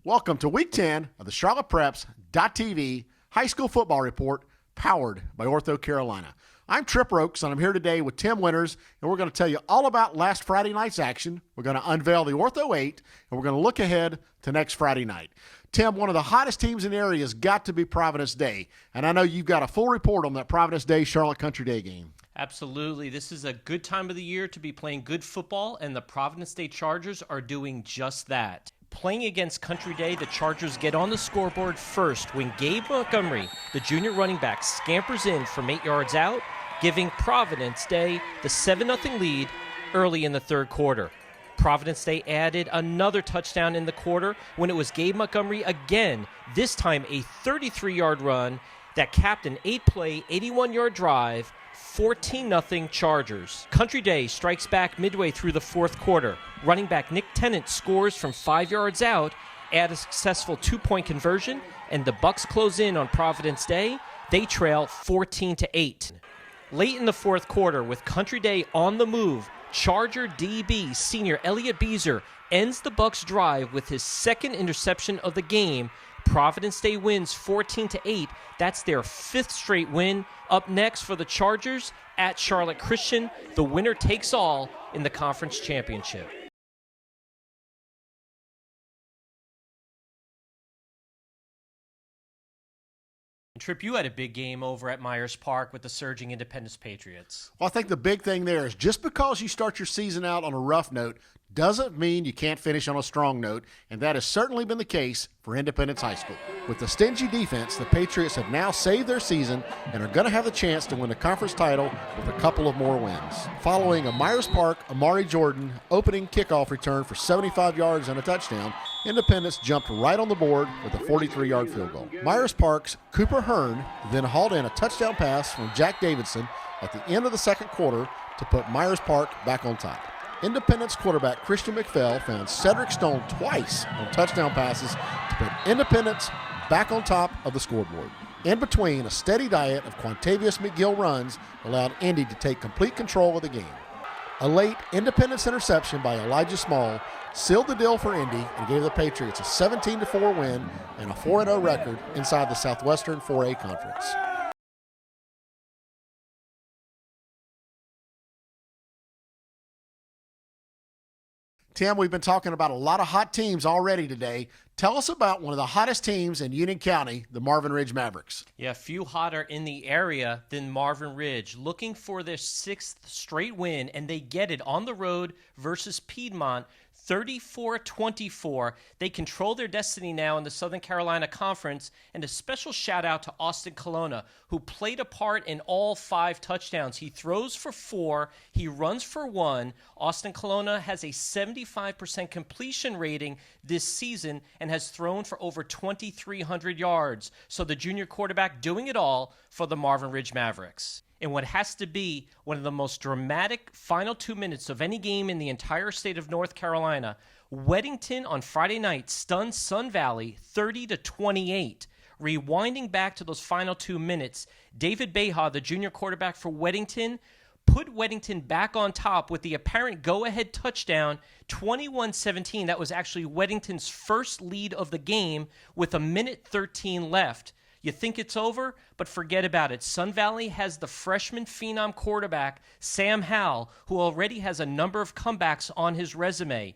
Welcome to Week 10 of the CharlottePreps.tv High School Football Report, powered by Ortho Carolina. I'm Tripp Roakes, and I'm here today with Tim Winters, and we're going to tell you all about last Friday night's action. We're going to unveil the Ortho 8, and we're going to look ahead to next Friday night. Tim, one of the hottest teams in the area has got to be Providence Day, and I know you've got a full report on that Providence Day-Charlotte Country Day game. Absolutely. This is a good time of the year to be playing good football, and the Providence Day Chargers are doing just that. Playing against Country Day, the Chargers get on the scoreboard first when Gabe Montgomery, the junior running back, scampers in from 8 yards out, giving Providence Day the 7-0 lead early in the third quarter. Providence Day added another touchdown in the quarter when it was Gabe Montgomery again, this time a 33-yard run that capped an 8-play, 81-yard drive, 14-0 Chargers. Country Day strikes back midway through the fourth quarter. Running back Nick Tennant scores from 5 yards out, add a successful 2-point conversion, and the Bucks close in on Providence Day. They trail 14-8. Late in the fourth quarter, with Country Day on the move, Charger DB senior Elliott Beezer ends the Bucks' drive with his second interception of the game. Providence Day wins 14-8. That's their fifth straight win. Up next for the Chargers at Charlotte Christian, the winner takes all in the conference championship. Tripp, you had a big game over at Myers Park with the surging Independence Patriots. Well, I think the big thing there is just because you start your season out on a rough note doesn't mean you can't finish on a strong note, and that has certainly been the case for Independence High School. With the stingy defense, the Patriots have now saved their season and are going to have the chance to win the conference title with a couple of more wins. Following a Myers Park Amari Jordan opening kickoff return for 75 yards and a touchdown, Independence jumped right on the board with a 43-yard field goal. Myers Park's Cooper Hearn then hauled in a touchdown pass from Jack Davidson at the end of the second quarter to put Myers Park back on top. Independence quarterback Christian McPhail found Cedric Stone twice on touchdown passes to put Independence back on top of the scoreboard. In between, a steady diet of Quantavious McGill runs allowed Indy to take complete control of the game. A late Independence interception by Elijah Small sealed the deal for Indy and gave the Patriots a 17-4 win and a 4-0 record inside the Southwestern 4A Conference. Tim, we've been talking about a lot of hot teams already today. Tell us about one of the hottest teams in Union County, the Marvin Ridge Mavericks. Yeah, few hotter in the area than Marvin Ridge, looking for their sixth straight win, and they get it on the road versus Piedmont, 34-24. They control their destiny now in the Southern Carolina Conference, and a special shout out to Austin Colonna, who played a part in all 5 touchdowns. He throws for 4, he runs for 1. Austin Colonna has a 75% completion rating this season and has thrown for over 2,300 yards. So the junior quarterback doing it all for the Marvin Ridge Mavericks. In what has to be one of the most dramatic final 2 minutes of any game in the entire state of North Carolina, Weddington on Friday night stunned Sun Valley 30-28. Rewinding back to those final 2 minutes, David Beha, the junior quarterback for Weddington, put Weddington back on top with the apparent go-ahead touchdown, 21-17. That was actually Weddington's first lead of the game with 1:13 left. You think it's over, but forget about it. Sun Valley has the freshman phenom quarterback, Sam Howell, who already has a number of comebacks on his resume.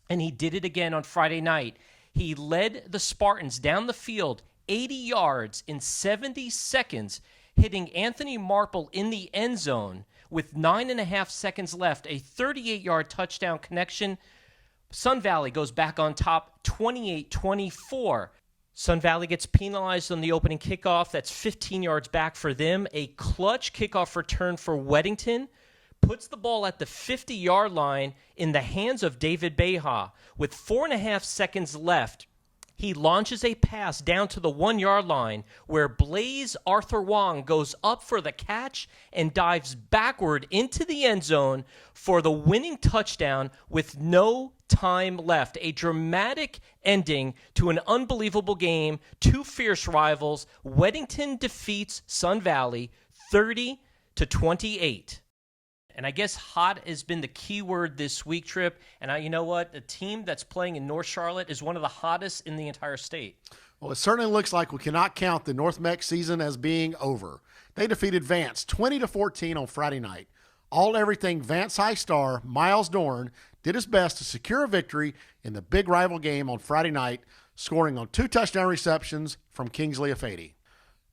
And he did it again on Friday night. He led the Spartans down the field 80 yards in 70 seconds, hitting Anthony Marple in the end zone with 9.5 seconds left, a 38-yard touchdown connection. Sun Valley goes back on top 28-24. Sun Valley gets penalized on the opening kickoff. That's 15 yards back for them. A clutch kickoff return for Weddington puts the ball at the 50-yard line in the hands of David Beha. With 4.5 seconds left, he launches a pass down to the 1-yard line where Blaze Arthur Wong goes up for the catch and dives backward into the end zone for the winning touchdown with no time left. A dramatic ending to an unbelievable game. 2 fierce rivals. Weddington defeats Sun Valley 30-28. And I guess hot has been the key word this week, Tripp. And you know what? The team that's playing in North Charlotte is one of the hottest in the entire state. Well, it certainly looks like we cannot count the North Meck season as being over. They defeated Vance 20-14 on Friday night. All-everything Vance High star Miles Dorn did his best to secure a victory in the big rival game on Friday night, scoring on 2 touchdown receptions from Kingsley Afedi.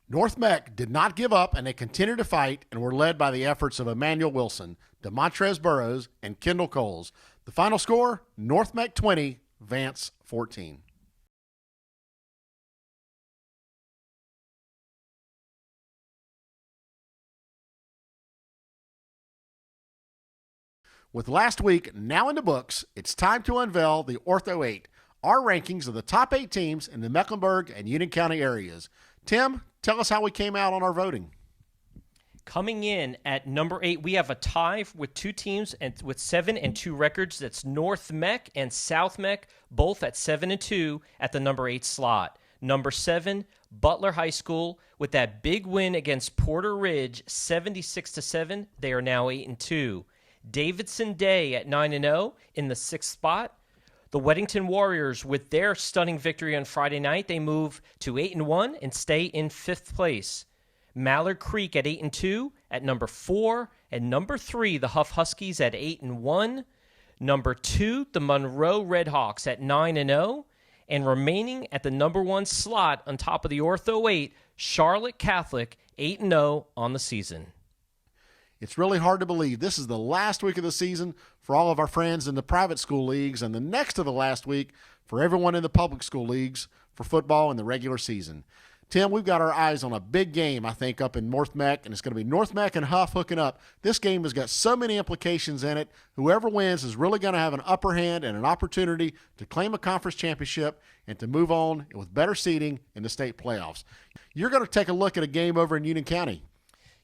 North Meck did not give up, and they continued to fight and were led by the efforts of Emmanuel Wilson, DeMontrez Burrows, and Kendall Coles. The final score, North Meck 20, Vance 14. With last week now in the books, it's time to unveil the Ortho 8, our rankings of the top 8 teams in the Mecklenburg and Union County areas. Tim, tell us how we came out on our voting. Coming in at number 8, we have a tie with 2 teams and with 7-2 records. That's North Meck and South Meck, both at 7-2 at the number 8 slot. Number 7, Butler High School, with that big win against Porter Ridge, 76-7. They are now 8-2. Davidson Day at 9-0 in the 6th spot. The Weddington Warriors, with their stunning victory on Friday night, they move to 8-1 and stay in 5th place. Mallard Creek at 8-2 at number 4, and number 3, the Huff Huskies at 8-1. Number 2, the Monroe Redhawks at 9-0, and remaining at the number 1 slot on top of the Ortho 8, Charlotte Catholic 8-0 on the season. It's really hard to believe this is the last week of the season for all of our friends in the private school leagues and the next to the last week for everyone in the public school leagues for football in the regular season. Tim, we've got our eyes on a big game, I think, up in North Meck, and it's going to be North Meck and Huff hooking up. This game has got so many implications in it. Whoever wins is really going to have an upper hand and an opportunity to claim a conference championship and to move on with better seeding in the state playoffs. You're going to take a look at a game over in Union County.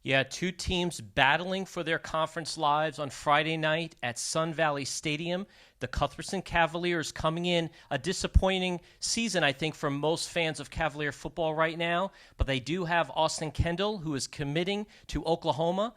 Yeah, 2 teams battling for their conference lives on Friday night at Sun Valley Stadium. The Cuthbertson Cavaliers coming in a disappointing season, I think, for most fans of Cavalier football right now. But they do have Austin Kendall, who is committing to Oklahoma,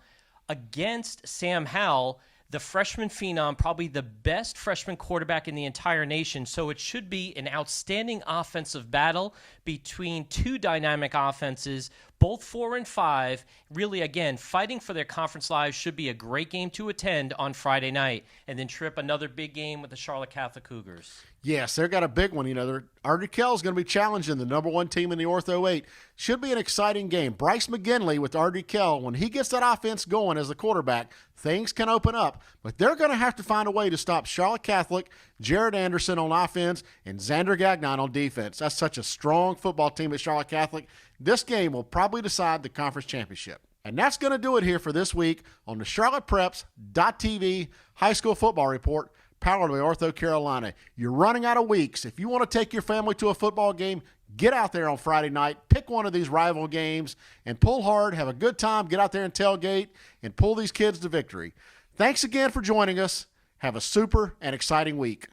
against Sam Howell, the freshman phenom, probably the best freshman quarterback in the entire nation. So it should be an outstanding offensive battle between 2 dynamic offenses, both 4 and 5. Really, again, fighting for their conference lives. Should be a great game to attend on Friday night. And then Tripp, another big game with the Charlotte Catholic Cougars. Yes, they've got a big one. RDK is going to be challenging the number 1 team in the Ortho 8. Should be an exciting game. Bryce McGinley with RDK, when he gets that offense going as the quarterback, things can open up. But they're going to have to find a way to stop Charlotte Catholic, Jared Anderson on offense, and Xander Gagnon on defense. That's such a strong football team at Charlotte Catholic. This game will probably decide the conference championship. And that's going to do it here for this week on the CharlottePreps.tv High School Football Report, powered by Ortho Carolina. You're running out of weeks. If you want to take your family to a football game, get out there on Friday night, pick one of these rival games, and pull hard, have a good time, get out there and tailgate, and pull these kids to victory. Thanks again for joining us. Have a super and exciting week.